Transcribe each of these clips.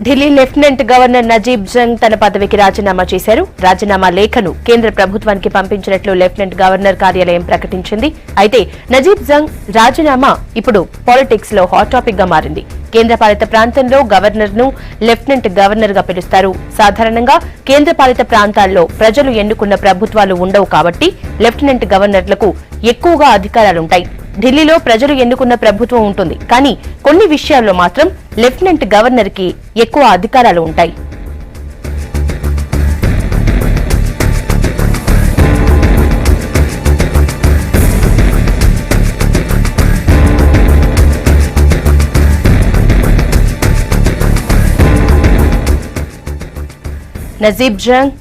Delhi lieutenant governor Najeeb Jung తన పదవికి రాజీనామా చేశారు. రాజీనామా లేఖను కేంద్ర ప్రభుత్వానికి పంపించినట్లు లెఫ్టినెంట్ గవర్నర్ కార్యాలయం ప్రకటించింది. అయితే నజీబ్ జంగ్ రాజీనామా ఇప్పుడు పాలిటిక్స్ లో హాట్ టాపిక్ గా మారింది. కేంద్రపాలిత ప్రాంతంలో గవర్నర్ ను లెఫ్టినెంట్ గవర్నర్ గా పిలుస్తారు. సాధారణంగా కేంద్రపాలిత ప్రాంతాల్లో ప్రజలు ఎన్నుకున్న ప్రభుత్వాలు ఉండవు కాబట్టి లెఫ్టినెంట్ గవర్నర్లకు ఎక్కువగా అధికారాలుంటాయి. ఢిల్లీలో ప్రజలు ఎన్నుకున్న ప్రభుత్వం ఉంటుంది, కానీ కొన్ని విషయాల్లో మాత్రం లెఫ్టినెంట్ గవర్నర్ కి ఎక్కువ అధికారాలు ఉంటాయి. నజీబ్ జంగ్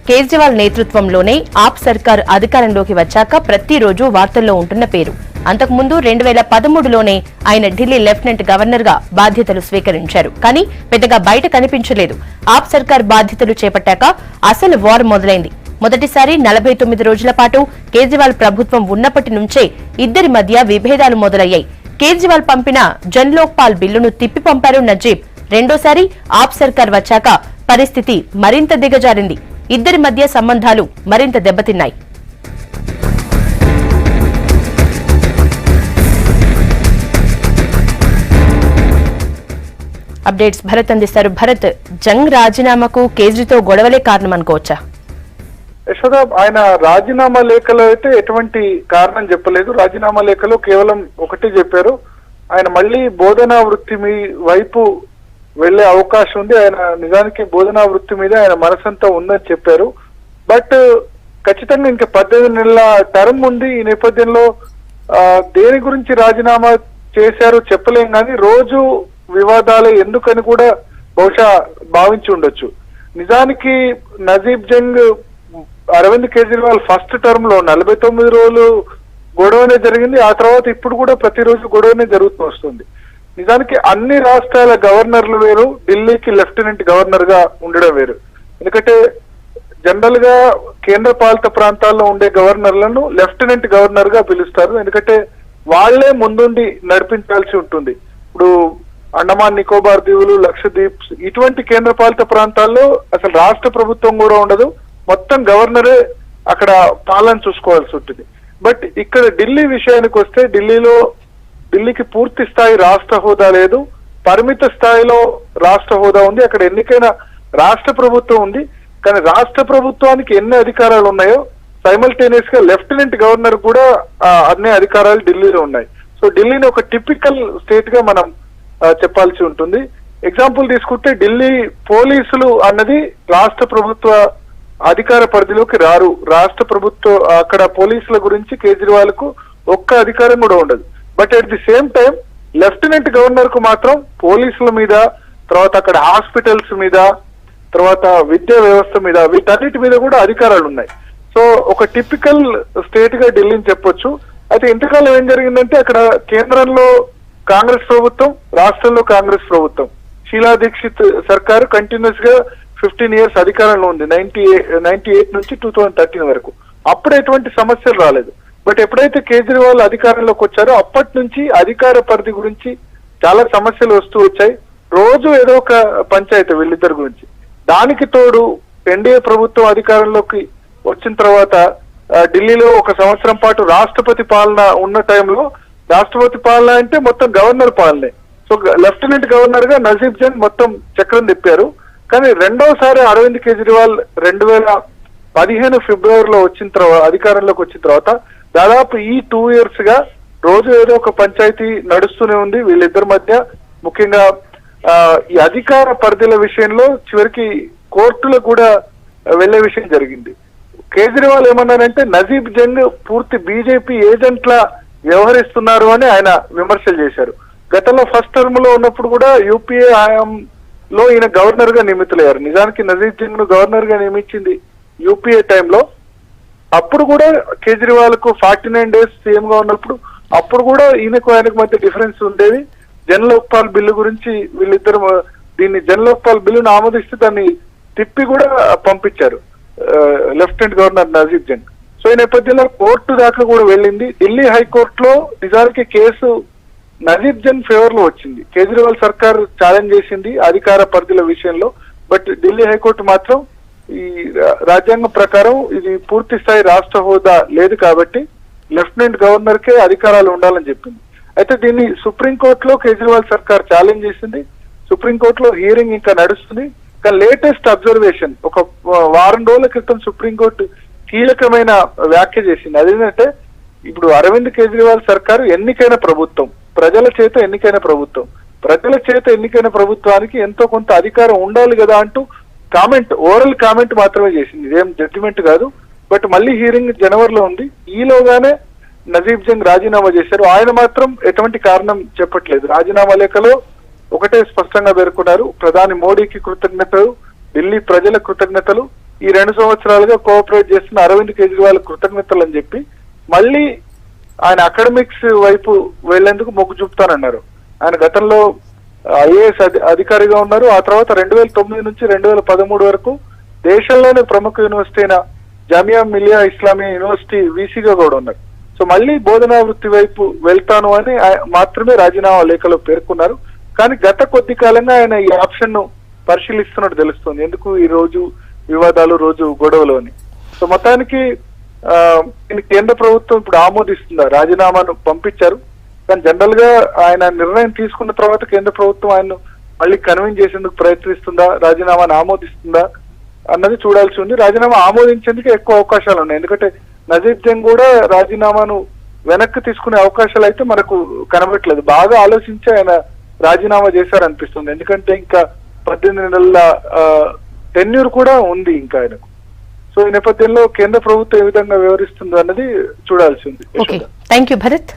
కేజ్రీవాల్ నేతృత్వంలోనే ఆప్ సర్కార్ అధికారంలోకి వచ్చాక ప్రతిరోజు వార్తల్లో ఉంటున్న పేరు. అంతకుముందు 2013లోనే ఆయన ఢిల్లీ లెఫ్టినెంట్ గవర్నర్ గా బాధ్యతలు స్వీకరించారు. కానీ పెద్దగా బయట కనిపించలేదు. ఆప్ సర్కార్ బాధ్యతలు చేపట్టాక అసలు వార్ మొదలైంది. మొదటిసారి 49 రోజుల పాటు కేజ్రీవాల్ ప్రభుత్వం ఉన్నప్పటి నుంచే ఇద్దరి మధ్య విభేదాలు మొదలయ్యాయి. కేజ్రీవాల్ పంపిన జన్ లోక్పాల్ బిల్లును తిప్పి పంపారు నజీబ్. రెండోసారి ఆప్ సర్కార్ వచ్చాక పరిస్థితి మరింత దిగజారింది. ఇద్దరి మధ్య సంబంధాలు మరింత దెబ్బతిన్నాయి. అప్డేట్స్ భరత్ అందిస్తారు. భరత్, జంగ్ రాజీనామాకు కేజ్రీతో గొడవలే కారణం అనుకోవచ్చా? యశోద, ఆయన రాజీనామా లేఖలో అయితే ఎటువంటి కారణం చెప్పలేదు. రాజీనామా లేఖలో కేవలం ఒకటి చెప్పారు, ఆయన మళ్ళీ బోధనా వృత్తి వైపు వెళ్లే అవకాశం ఉంది. ఆయన నిజానికి బోధనా వృత్తి మీద ఆయన మనసంతా ఉందని చెప్పారు. బట్ ఖచ్చితంగా ఇంకా 18 నెలల టర్మ్ ఉంది. ఈ నేపథ్యంలో దేని గురించి రాజీనామా చేశారు చెప్పలేం, కానీ రోజు వివాదాలే ఎందుకని కూడా బహుశా భావించి ఉండొచ్చు. నిజానికి నజీబ్ జంగ్ అరవింద్ కేజ్రీవాల్ ఫస్ట్ టర్మ్ లో 49 రోజులు గొడవనే జరిగింది. ఆ తర్వాత ఇప్పుడు కూడా ప్రతిరోజు గొడవనే జరుగుతూ వస్తుంది. నిజానికి అన్ని రాష్ట్రాల గవర్నర్లు వేరు, ఢిల్లీకి లెఫ్టినెంట్ గవర్నర్ గా ఉండడం వేరు. ఎందుకంటే జనరల్ గా కేంద్ర పాలిత ప్రాంతాల్లో ఉండే గవర్నర్లను లెఫ్టినెంట్ గవర్నర్ గా పిలుస్తారు. ఎందుకంటే వాళ్లే ముందుండి నడిపించాల్సి ఉంటుంది. ఇప్పుడు అండమాన్ నికోబార్ దీవులు, లక్షద్వీప్ ఇటువంటి కేంద్ర పాలిత ప్రాంతాల్లో అసలు రాష్ట్ర ప్రభుత్వం కూడా ఉండదు, మొత్తం గవర్నరే అక్కడ పాలన చూసుకోవాల్సి ఉంటుంది. బట్ ఇక్కడ ఢిల్లీ విషయానికి వస్తే ఢిల్లీకి పూర్తి స్థాయి రాష్ట్ర హోదా లేదు, పరిమిత స్థాయిలో రాష్ట్ర హోదా ఉంది. అక్కడ ఎన్నికైన రాష్ట్ర ప్రభుత్వం ఉంది, కానీ రాష్ట్ర ప్రభుత్వానికి ఎన్ని అధికారాలు ఉన్నాయో సైమల్టేనియస్ గా లెఫ్టినెంట్ గవర్నర్ కూడా అన్ని అధికారాలు ఢిల్లీలో ఉన్నాయి. సో ఢిల్లీని ఒక టిపికల్ స్టేట్ గా మనం చెప్పాల్సి ఉంటుంది. ఎగ్జాంపుల్ తీసుకుంటే ఢిల్లీ పోలీసులు అన్నది రాష్ట్ర ప్రభుత్వ అధికార పరిధిలోకి రారు. రాష్ట్ర ప్రభుత్వ అక్కడ పోలీసుల గురించి కేజ్రీవాల్ కు ఒక్క అధికారం కూడా ఉండదు. But at the same time lieutenant governor కు మాత్రం పోలీసుల మీద, తర్వాత అక్కడ హాస్పిటల్స్ మీద, తర్వాత విద్యా వ్యవస్థ మీద, వీటన్నిటి మీద కూడా అధికారాలు ఉన్నాయి. సో ఒక టిపికల్ స్టేట్ గా ఢిల్లీని చెప్పొచ్చు. అయితే ఇంతకాలం ఏం జరిగిందంటే అక్కడ కేంద్రంలో కాంగ్రెస్ ప్రభుత్వం, రాష్ట్రంలో కాంగ్రెస్ ప్రభుత్వం, షీలా దీక్షిత్ సర్కారు కంటిన్యూస్ గా 15 years అధికారంలో ఉంది. 98 నుంచి 2013 వరకు. అప్పుడు ఎటువంటి సమస్యలు రాలేదు. బట్ ఎప్పుడైతే కేజ్రీవాల్ అధికారంలోకి వచ్చారో అప్పటి నుంచి అధికార పరిధి గురించి చాలా సమస్యలు వస్తూ వచ్చాయి. రోజు ఏదో ఒక పంచాయతీ వీళ్ళిద్దరి గురించి. దానికి తోడు ఎన్డీఏ ప్రభుత్వం అధికారంలోకి వచ్చిన తర్వాత ఢిల్లీలో 1 సంవత్సరం పాటు రాష్ట్రపతి పాలన ఉన్న టైంలో, రాష్ట్రపతి పాలన అంటే మొత్తం గవర్నర్ పాలనే. సో లెఫ్టినెంట్ గవర్నర్ గా నజీబ్ జంగ్ మొత్తం చక్రం తిప్పారు. కానీ రెండోసారి అరవింద్ కేజ్రీవాల్ 2015 ఫిబ్రవరిలో అధికారంలోకి వచ్చిన తర్వాత దాదాపు ఈ 2 years గా రోజు ఏదో ఒక పంచాయతీ నడుస్తూనే ఉంది వీళ్ళిద్దరి మధ్య. ముఖ్యంగా ఈ అధికార పరిధిల విషయంలో చివరికి కోర్టులకు కూడా వెళ్లే విషయం జరిగింది. కేజ్రీవాల్ ఏమన్నారంటే నజీబ్ జంగ్ పూర్తి బీజేపీ ఏజెంట్లా వ్యవహరిస్తున్నారు అని ఆయన విమర్శలు చేశారు. గతంలో ఫస్ట్ టర్మ్ లో ఉన్నప్పుడు కూడా యూపీఏ హయాంలో ఈయన గవర్నర్ గా నియమితులయ్యారు. నిజానికి నజీబ్ జంగ్ ను గవర్నర్ గా నియమించింది యూపీఏ టైంలో. అప్పుడు కూడా కేజ్రీవాల్ కు 49 days సీఎం గా ఉన్నప్పుడు అప్పుడు కూడా ఆయనకు మధ్య డిఫరెన్స్ ఉండేది. జన్ లోక్పాల్ బిల్లు గురించి వీళ్ళిద్దరు దీన్ని జన్ లోక్పాల్ బిల్లును ఆమోదిస్తే దాన్ని తిప్పి కూడా పంపించారు lieutenant governor Najeeb Jung. So ఈ నేపథ్యంలో కోర్టు దాకా కూడా వెళ్ళింది. ఢిల్లీ హైకోర్టులో నిజానికి కేసు నజీబ్ జంగ్ ఫేవర్ లో వచ్చింది. కేజ్రీవాల్ సర్కార్ ఛాలెంజ్ చేసింది అధికార పరిధుల విషయంలో, బట్ ఢిల్లీ హైకోర్టు మాత్రం ఈ రాజ్యాంగం ప్రకారం ఇది పూర్తి స్థాయి రాష్ట్ర హోదా లేదు కాబట్టి లెఫ్టినెంట్ గవర్నర్ కే అధికారాలు ఉండాలని చెప్పింది. అయితే దీన్ని సుప్రీంకోర్టులో కేజ్రీవాల్ సర్కార్ ఛాలెంజ్ చేసింది. సుప్రీంకోర్టులో హియరింగ్ ఇంకా నడుస్తుంది. కానీ లేటెస్ట్ అబ్జర్వేషన్ ఒక వారం రోజుల క్రితం సుప్రీంకోర్టు కీలకమైన వ్యాఖ్య చేసింది. అదేంటంటే ఇప్పుడు అరవింద్ కేజ్రీవాల్ సర్కారు ఎన్నికైన ప్రభుత్వం, ప్రజల చేత ఎన్నికైన ప్రభుత్వం, ప్రజల చేత ఎన్నికైన ప్రభుత్వానికి ఎంతో కొంత అధికారం ఉండాలి కదా అంటూ కామెంట్, ఓరల్ కామెంట్ మాత్రమే చేసింది, ఇదేం జడ్జిమెంట్ కాదు. బట్ మళ్ళీ హియరింగ్ జనవరిలో ఉంది. ఈలోగానే నజీబ్ జంగ్ రాజీనామా చేశారు. ఆయన మాత్రం ఎటువంటి కారణం చెప్పట్లేదు. రాజీనామా లేఖలో ఒకటే స్పష్టంగా పేర్కొన్నారు, ప్రధాని మోడీకి కృతజ్ఞతలు, ఢిల్లీ ప్రజల కృతజ్ఞతలు, ఈ 2 సంవత్సరాలుగా కోఆపరేట్ చేస్తున్న అరవింద్ కేజ్రీవాల్ కృతజ్ఞతలు అని చెప్పి మళ్ళీ ఆయన అకాడమిక్స్ వైపు వెళ్లేందుకు మొగ్గు చూపుతానన్నారు. ఆయన గతంలో ఐఏఎస్ అధికారిగా ఉన్నారు. ఆ తర్వాత 2009 నుంచి 2013 వరకు దేశంలోనే ప్రముఖ యూనివర్సిటీ అయిన జామియా మిలియా ఇస్లామియా యూనివర్సిటీ వీసీగా కూడా ఉన్నారు. సో మళ్ళీ బోధనా వృత్తి వైపు వెళ్తాను అని మాత్రమే రాజీనామా లేఖలో పేర్కొన్నారు. కానీ గత కొద్ది కాలంగా ఆయన ఈ ఆప్షన్ ను పరిశీలిస్తున్నట్టు తెలుస్తుంది. ఎందుకు ఈ రోజు వివాదాలు, రోజు గొడవలు అని. సో మొత్తానికి కేంద్ర ప్రభుత్వం ఇప్పుడు ఆమోదిస్తుందా? రాజీనామాను పంపించారు, కానీ జనరల్ గా ఆయన నిర్ణయం తీసుకున్న తర్వాత కేంద్ర ప్రభుత్వం ఆయన్ను మళ్ళీ కన్విన్స్ చేసేందుకు ప్రయత్నిస్తుందా, రాజీనామాను ఆమోదిస్తుందా అన్నది చూడాల్సి ఉంది. రాజీనామా ఆమోదించేందుకు ఎక్కువ అవకాశాలు ఉన్నాయి. ఎందుకంటే నజీబ్ జంగ్ కూడా రాజీనామాను వెనక్కి తీసుకునే అవకాశాలు అయితే మనకు కనబట్లేదు. బాగా ఆలోచించి ఆయన రాజీనామా చేశారనిపిస్తుంది. ఎందుకంటే ఇంకా 18 నెలల టెన్యూర్ కూడా ఉంది ఇంకా ఆయనకు. సో ఈ నేపథ్యంలో కేంద్ర ప్రభుత్వం ఏ విధంగా వ్యవహరిస్తుందో అన్నది చూడాల్సి ఉంది. Thank you Bharat.